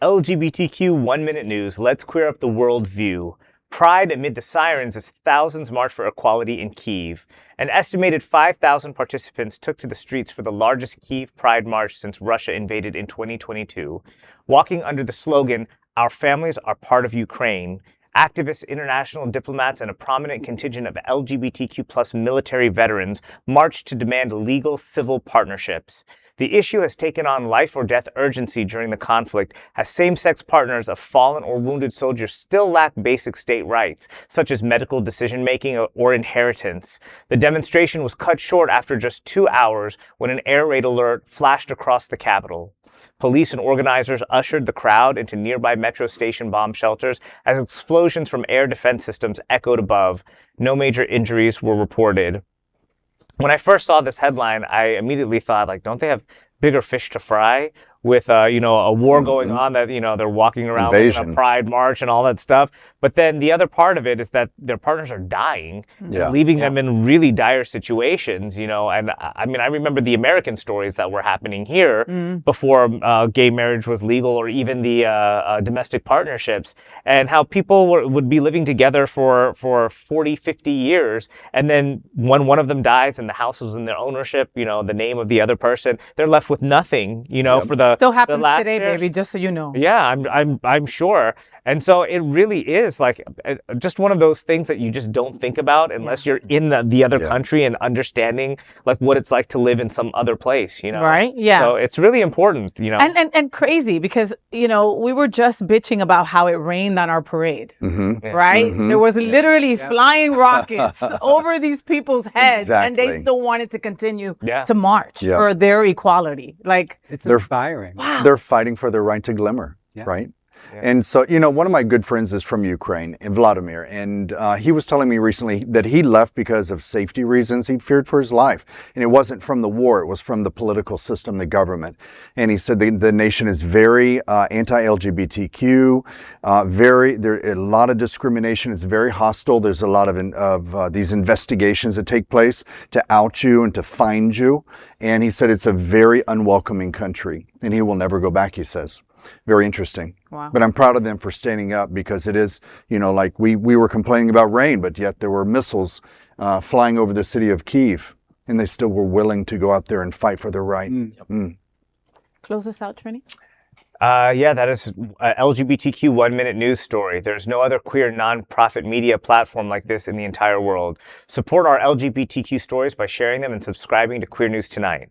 LGBTQ 1-minute news. Let's queer up the world view. Pride amid the sirens as thousands march for equality in Kyiv. An estimated 5,000 participants took to the streets for the largest Kyiv Pride march since Russia invaded in 2022. Walking under the slogan, "Our families are part of Ukraine," activists, international diplomats, and a prominent contingent of LGBTQ-plus military veterans marched to demand legal civil partnerships. The issue has taken on life or death urgency during the conflict, as same-sex partners of fallen or wounded soldiers still lack basic state rights, such as medical decision-making or inheritance. The demonstration was cut short after just 2 hours when an air raid alert flashed across the capital. Police and organizers ushered the crowd into nearby metro station bomb shelters as explosions from air defense systems echoed above. No major injuries were reported. When I first saw this headline, I immediately thought, like, don't they have bigger fish to fry with, a war going on that, they're walking around in a pride march and all that stuff. But then the other part of it is that their partners are dying, leaving them in really dire situations, and I mean, I remember the American stories that were happening here before gay marriage was legal, or even the domestic partnerships, and how people would be living together for 40, 50 years. And then when one of them dies and the house was in their ownership, the name of the other person, they're left with nothing, for the still happens today, years. baby, just so you know. Yeah, I'm sure. And so it really is like just one of those things that you just don't think about unless you're in the other country and understanding like what it's like to live in some other place, Right? Yeah. So it's really important, And crazy because, we were just bitching about how it rained on our parade, right? There was literally flying rockets over these people's heads and they still wanted to continue to march for their equality. Like, it's inspiring. Wow. They're fighting for their right to glimmer, right? Yeah. And so, one of my good friends is from Ukraine, Vladimir, and he was telling me recently that he left because of safety reasons. He feared for his life. And it wasn't from the war, it was from the political system, the government. And he said the nation is very anti-LGBTQ, there's a lot of discrimination. It's very hostile. There's a lot of these investigations that take place to out you and to find you. And he said it's a very unwelcoming country, and he will never go back, he says. Very interesting. Wow. But I'm proud of them for standing up, because it is, like we were complaining about rain, but yet there were missiles flying over the city of Kyiv, and they still were willing to go out there and fight for their right. Close us out, Trini. That is LGBTQ 1-minute news story. There's no other queer nonprofit media platform like this in the entire world. Support our LGBTQ stories by sharing them and subscribing to Queer News Tonight.